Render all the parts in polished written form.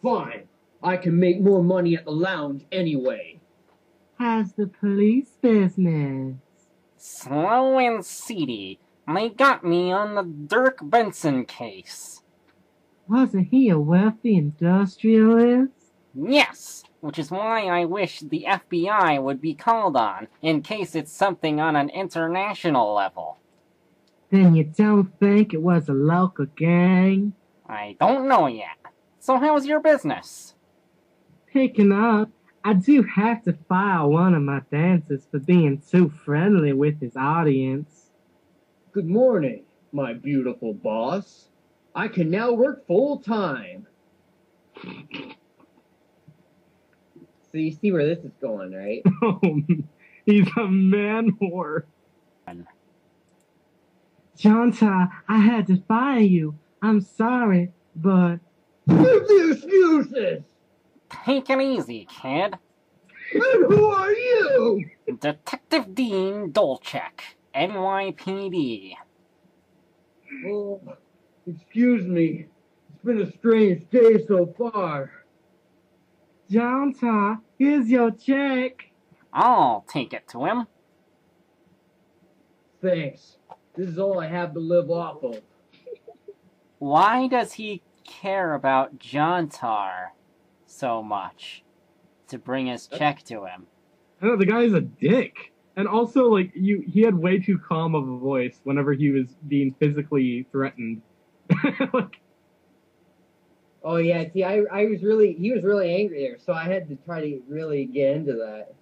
fine. I can make more money at the lounge anyway. How's the police business? Slow and seedy. They got me on the Dirk Benson case. Wasn't he a wealthy industrialist? Yes, which is why I wish the FBI would be called on, in case it's something on an international level. Then you don't think it was a local gang? I don't know yet. So how's your business? Picking up, I do have to fire one of my dancers for being too friendly with his audience. Good morning, my beautiful boss. I can now work full-time. So you see where this is going, right? Oh, he's a man whore. Jontar, I had to fire you. I'm sorry, but... Give the excuses! Take it easy, kid. And who are you? Detective Dean Dolchek, NYPD. Oh, excuse me. It's been a strange day so far. Jontar, here's your check. I'll take it to him. Thanks. This is all I have to live off of. Why does he care about Jontar so much to bring his check to him? I know, the guy's a dick. And also, like, he had way too calm of a voice whenever he was being physically threatened. Like, Oh yeah, see, he was really angry there, so I had to try to really get into that.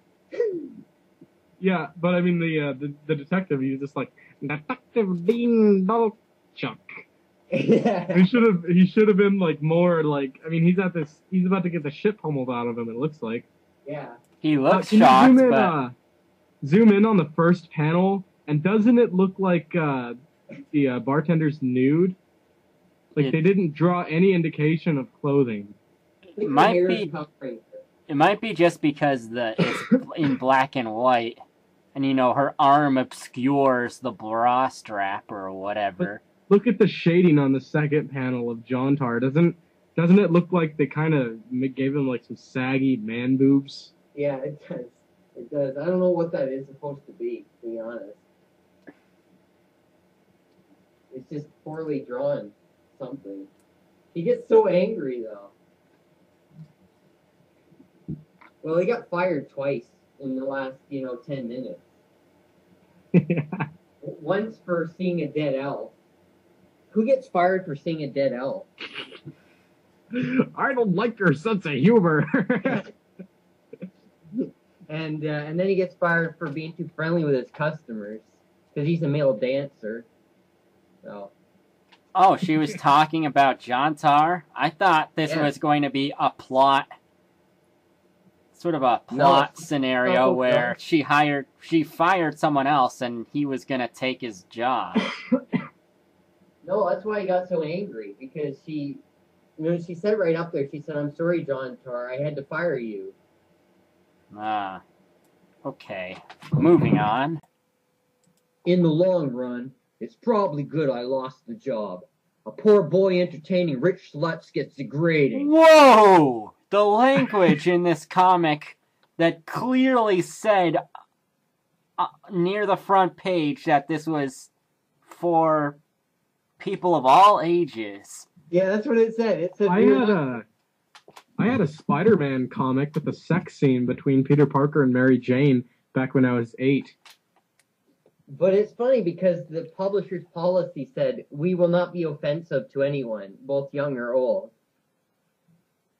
yeah, but I mean, the detective, he was just like, Detective Dean Dolchuk. Yeah. He should have been like more like, I mean, he's about to get the shit pummeled out of him, it looks like. Yeah. He looks Can you shocked, but... zoom in on the first panel, and doesn't it look like the bartender's nude? Like, they didn't draw any indication of clothing. It might be just because it's in black and white, and you know, her arm obscures the bra strap or whatever. But look at the shading on the second panel of Jontar. Doesn't it look like they kind of gave him like some saggy man boobs? Yeah, it does. It does. I don't know what that is supposed to be honest. It's just poorly drawn. Something. He gets so angry though. Well, he got fired twice in the last, 10 minutes. Yeah. Once for seeing a dead elf. Who gets fired for seeing a dead elf? I don't like your sense of humor. And then he gets fired for being too friendly with his customers because he's a male dancer. So. Oh, she was talking about Jontar? I thought this was going to be a plot, sort of a plot scenario where she fired someone else and he was going to take his job. No, that's why he got so angry, because she said right up there, she said, "I'm sorry, Jontar, I had to fire you." Ah, okay. Moving on. In the long run, it's probably good I lost the job. A poor boy entertaining rich sluts gets degrading. Whoa! The language in this comic that clearly said near the front page that this was for people of all ages. Yeah, that's what it said. It said I had a Spider-Man comic with a sex scene between Peter Parker and Mary Jane back when I was 8. But it's funny because the publisher's policy said, "We will not be offensive to anyone, both young or old."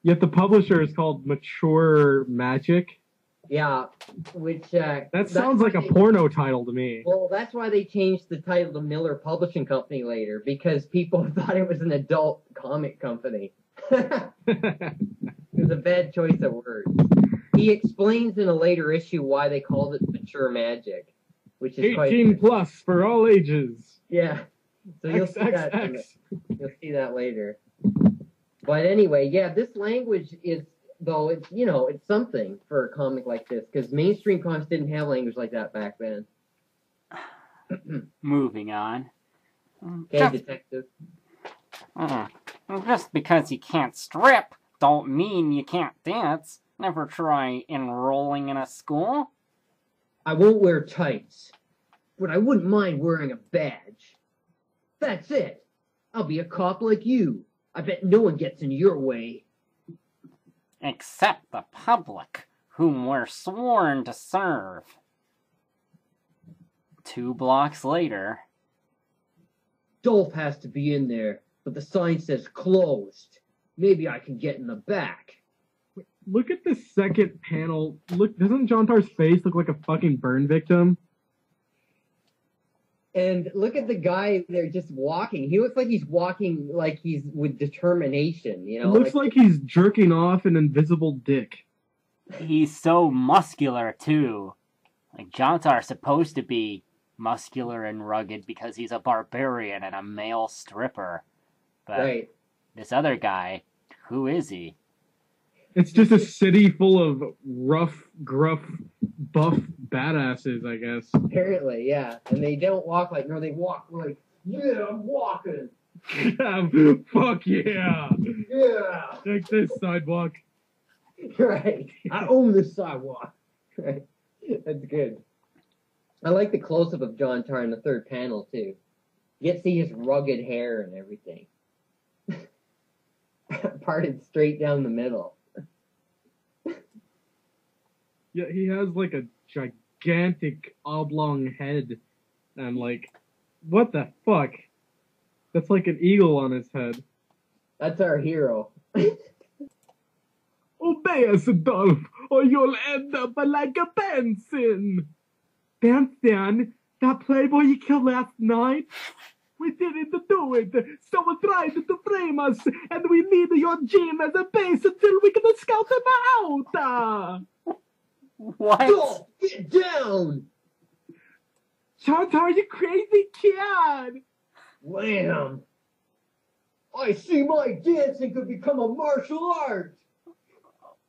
Yet the publisher is called Mature Magic. Yeah, which... that sounds like a porno title to me. Well, that's why they changed the title to Miller Publishing Company later, because people thought it was an adult comic company. It was a bad choice of words. He explains in a later issue why they called it Mature Magic. Which is 18 plus for all ages. Yeah. So you'll see that. You'll see that later. But anyway, yeah, this language is, though, it's, it's something for a comic like this, because mainstream comics didn't have language like that back then. Moving on. Okay, detective. Just because he can't strip don't mean you can't dance. Never try enrolling in a school. I won't wear tights, but I wouldn't mind wearing a badge. That's it. I'll be a cop like you. I bet no one gets in your way. Except the public, whom we're sworn to serve. 2 blocks later. Dolph has to be in there, but the sign says closed. Maybe I can get in the back. Look at the second panel. Look, doesn't Jontar's face look like a fucking burn victim? And look at the guy there just walking. He looks like he's walking like he's with determination, you know? It looks like he's jerking off an invisible dick. He's so muscular, too. Like, Jontar's supposed to be muscular and rugged because he's a barbarian and a male stripper. But right. This other guy, who is he? It's just a city full of rough, gruff, buff badasses, I guess. Apparently, yeah. And they don't walk like, no, they walk like, yeah, I'm walking. Fuck yeah. Yeah. Take this, sidewalk. Right. I own this sidewalk. Right. That's good. I like the close-up of Jontar in the third panel, too. You get to see his rugged hair and everything. Parted straight down the middle. Yeah, he has like a gigantic oblong head. And like, what the fuck? That's like an eagle on his head. That's our hero. Obey us, Dolph, or you'll end up like a Benson. Benson? That playboy you killed last night? We didn't do it. Someone tried to frame us, and we need your gym as a base until we can scout them out. What? Dolph, get down! Jontar, you crazy kid! Wham! I see my dancing could become a martial art!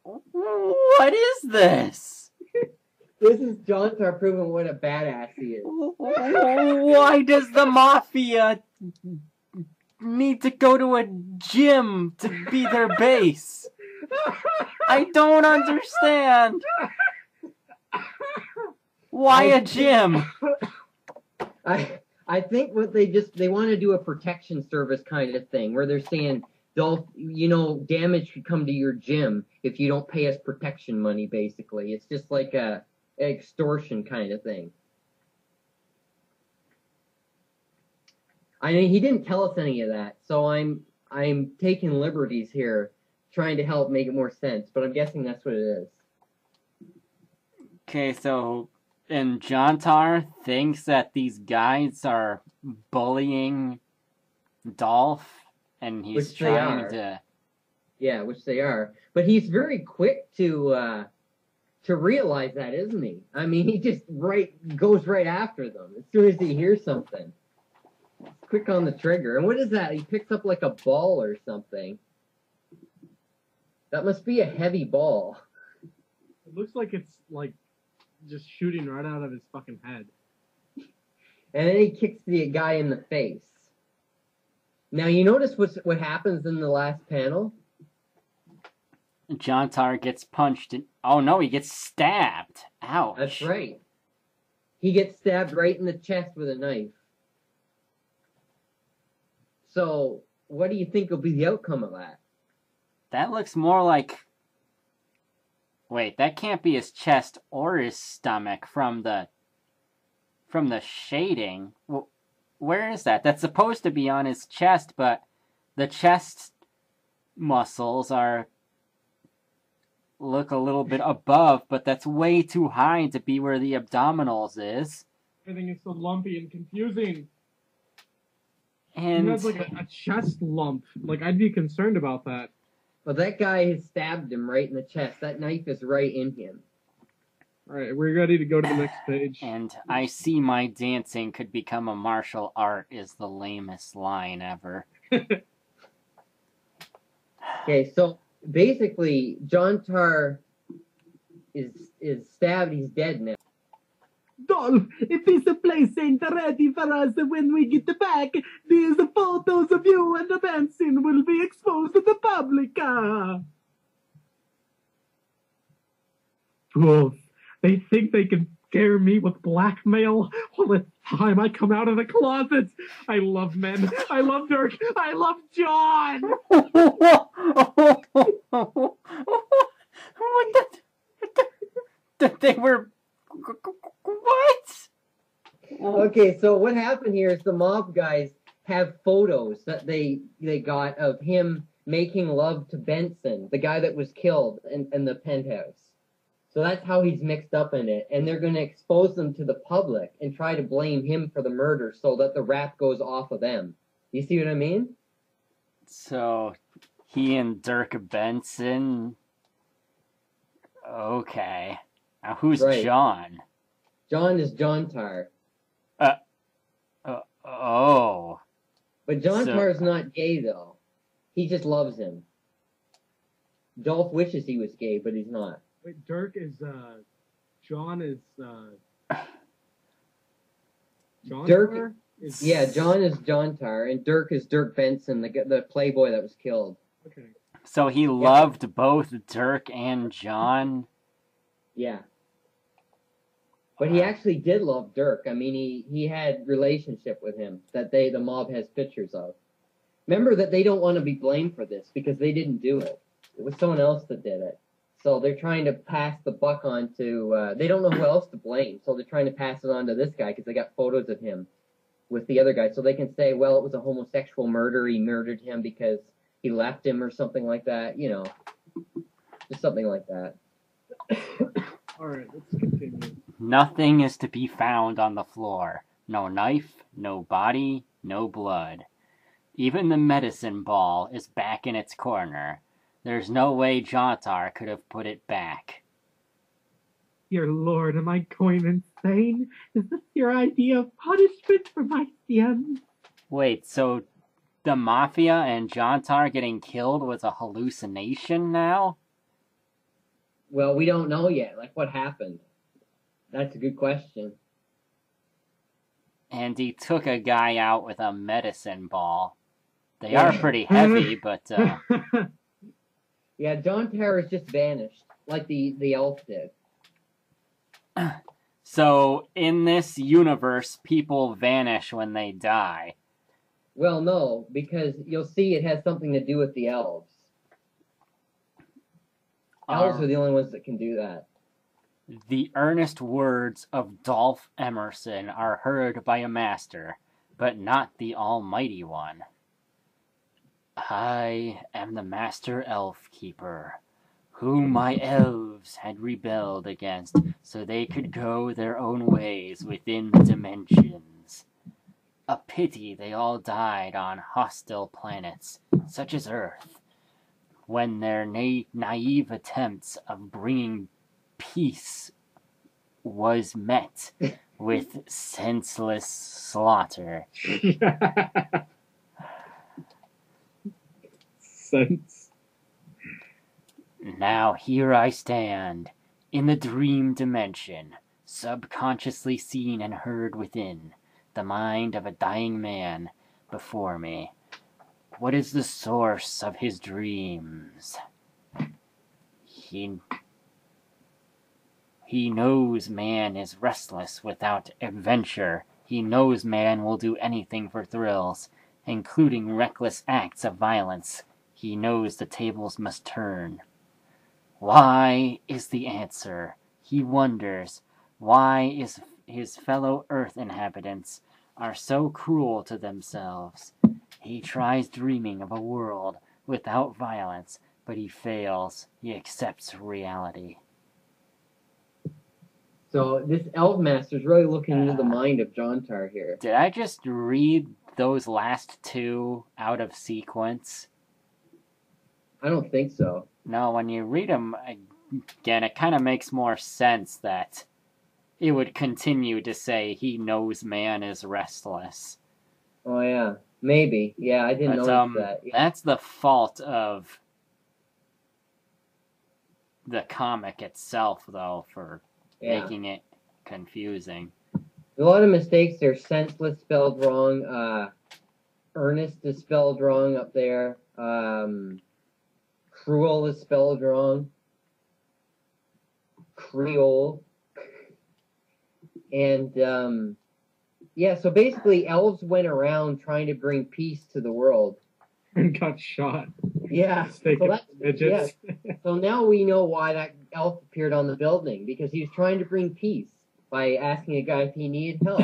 What is this? This is Jontar proving what a badass he is. Why does the mafia need to go to a gym to be their base? I don't understand. Why a gym? I think what they want to do a protection service kind of thing where they're saying, Dolph, you know, damage could come to your gym if you don't pay us protection money, basically. It's just like a extortion kind of thing. I mean, he didn't tell us any of that, so I'm taking liberties here, trying to help make it more sense, but I'm guessing that's what it is. Okay, so, and Jontar thinks that these guys are bullying Dolph, and he's trying to... Yeah, which they are. But he's very quick to realize that, isn't he? I mean, he just goes right after them as soon as he hears something. Quick on the trigger. And what is that? He picks up like a ball or something. That must be a heavy ball. It looks like it's like just shooting right out of his fucking head. And then he kicks the guy in the face. Now, you notice what happens in the last panel? Jontar gets punched. Oh no, he gets stabbed. Ouch. That's right. He gets stabbed right in the chest with a knife. So, what do you think will be the outcome of that? That looks more like... Wait, that can't be his chest or his stomach from the shading. Where is that? That's supposed to be on his chest, but the chest muscles look a little bit above, but that's way too high to be where the abdominals is. Everything is so lumpy and confusing. And he has like a chest lump. Like, I'd be concerned about that. Well, that guy has stabbed him right in the chest. That knife is right in him. Alright, we're ready to go to the next page. And I see my dancing could become a martial art is the lamest line ever. Okay, so basically, Jontar is stabbed. He's dead now. Dolph, if this place ain't ready for us when we get back, these photos of you and the Benson will be exposed to the public. Fools. They think they can scare me with blackmail? Well, it's time I come out of the closet. I love men. I love Dirk. I love John. They were... What? Okay, so what happened here is the mob guys have photos that they got of him making love to Benson, the guy that was killed in the penthouse. So that's how he's mixed up in it, and they're going to expose them to the public and try to blame him for the murder so that the rap goes off of them. You see what I mean? So he and Dirk Benson. Okay. Now who's Right. John? John is Jontar. Oh. But Jontar's not gay, though. He just loves him. Dolph wishes he was gay, but he's not. Wait, Dirk is, John is, Jontar? Dirk, yeah, John is Jontar, and Dirk is Dirk Benson, the playboy that was killed. Okay. So he loved both Dirk and John? Yeah. But he actually did love Dirk. I mean, he had relationship with him that the mob has pictures of. Remember that they don't want to be blamed for this because they didn't do it. It was someone else that did it. So they're trying to pass the buck on to, they don't know who else to blame. So they're trying to pass it on to this guy because they got photos of him with the other guy. So they can say, well, it was a homosexual murder. He murdered him because he left him or something like that. You know, just something like that. All right, let's continue. Nothing is to be found on the floor. No knife, no body, no blood. Even the medicine ball is back in its corner. There's no way Jontar could have put it back. Dear Lord, am I going insane? Is this your idea of punishment for my sins? Wait, so the Mafia and Jontar getting killed was a hallucination now? Well, we don't know yet. Like, what happened? That's a good question. And he took a guy out with a medicine ball. They are pretty heavy, but... Yeah, Jontar has just vanished, like the elf did. So, in this universe, people vanish when they die. Well, no, because you'll see it has something to do with the elves. Elves are the only ones that can do that. The earnest words of Dolph Emerson are heard by a master, but not the Almighty One. I am the Master Elf Keeper, whom my elves had rebelled against so they could go their own ways within the dimensions. A pity they all died on hostile planets, such as Earth, when their naive attempts of bringing peace was met with senseless slaughter. Sense. Now here I stand, in the dream dimension, subconsciously seen and heard within, the mind of a dying man before me. What is the source of his dreams? He knows man is restless without adventure. He knows man will do anything for thrills, including reckless acts of violence. He knows the tables must turn. Why is the answer? He wonders. Why is his fellow Earth inhabitants are so cruel to themselves? He tries dreaming of a world without violence, but he fails. He accepts reality. So this elf master is really looking into the mind of Jontar here. Did I just read those last two out of sequence? I don't think so. No, when you read them again, it kind of makes more sense that it would continue to say he knows man is restless. Oh, yeah. Maybe. Yeah, I didn't notice that. Yeah. That's the fault of the comic itself, though, for making it confusing. A lot of mistakes there. Senseless spelled wrong. Earnest is spelled wrong up there. Cruel is spelled wrong. Creole. And, so basically elves went around trying to bring peace to the world. And got shot. Yeah. So now we know why that elf appeared on the building, because he was trying to bring peace by asking a guy if he needed help.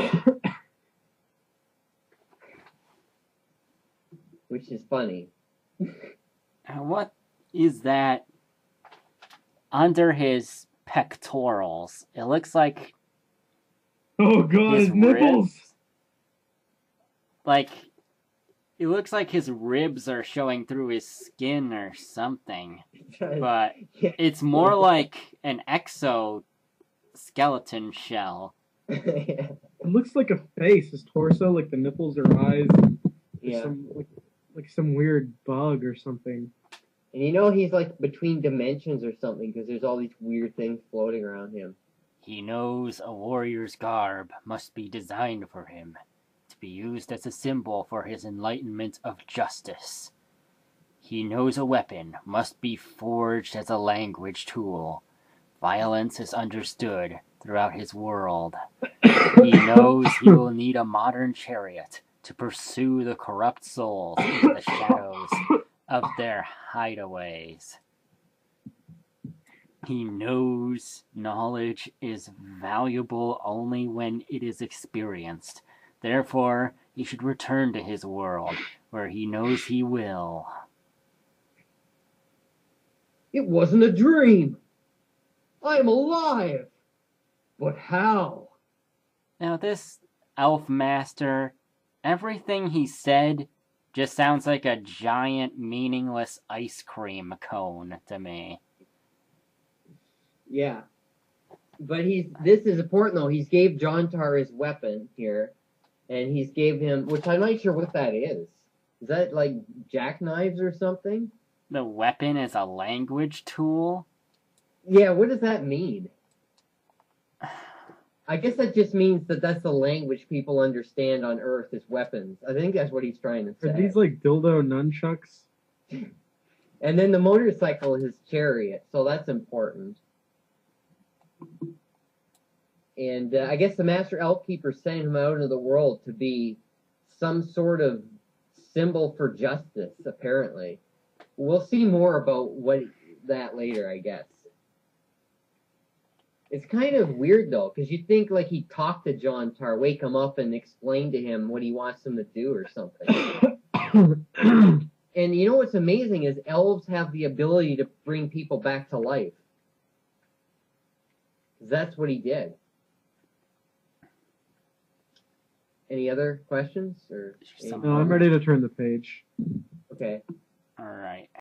Which is funny. What is that under his pectorals? It looks like... Oh god, his nipples! Like, it looks like his ribs are showing through his skin or something. But it's more like an exoskeleton shell. It looks like a face, his torso, like the nipples are eyes. Yeah. Like some weird bug or something. And you know he's like between dimensions or something, because there's all these weird things floating around him. He knows a warrior's garb must be designed for him, to be used as a symbol for his enlightenment of justice. He knows a weapon must be forged as a language tool. Violence is understood throughout his world. He knows he will need a modern chariot to pursue the corrupt souls into the shadows of their hideaways. He knows knowledge is valuable only when it is experienced. Therefore, he should return to his world, where he knows he will. It wasn't a dream! I'm alive! But how? Now this elf master, everything he said just sounds like a giant, meaningless ice cream cone to me. Yeah. But this is important though, he's gave Jontar his weapon here, and he's gave him, which I'm not sure what that is. Is that like jackknives or something? The weapon is a language tool? Yeah, what does that mean? I guess that just means that that's the language people understand on Earth is weapons. I think that's what he's trying to say. Are these like dildo nunchucks? And then the motorcycle is his chariot, so that's important. And I guess the Master Elf Keeper sent him out into the world to be some sort of symbol for justice, apparently. We'll see more about that later, I guess. It's kind of weird, though, because you'd think like he'd talk to Jontar, wake him up, and explain to him what he wants him to do or something. And you know what's amazing is elves have the ability to bring people back to life. That's what he did. Any other questions? No, I'm ready to turn the page. Okay. All right.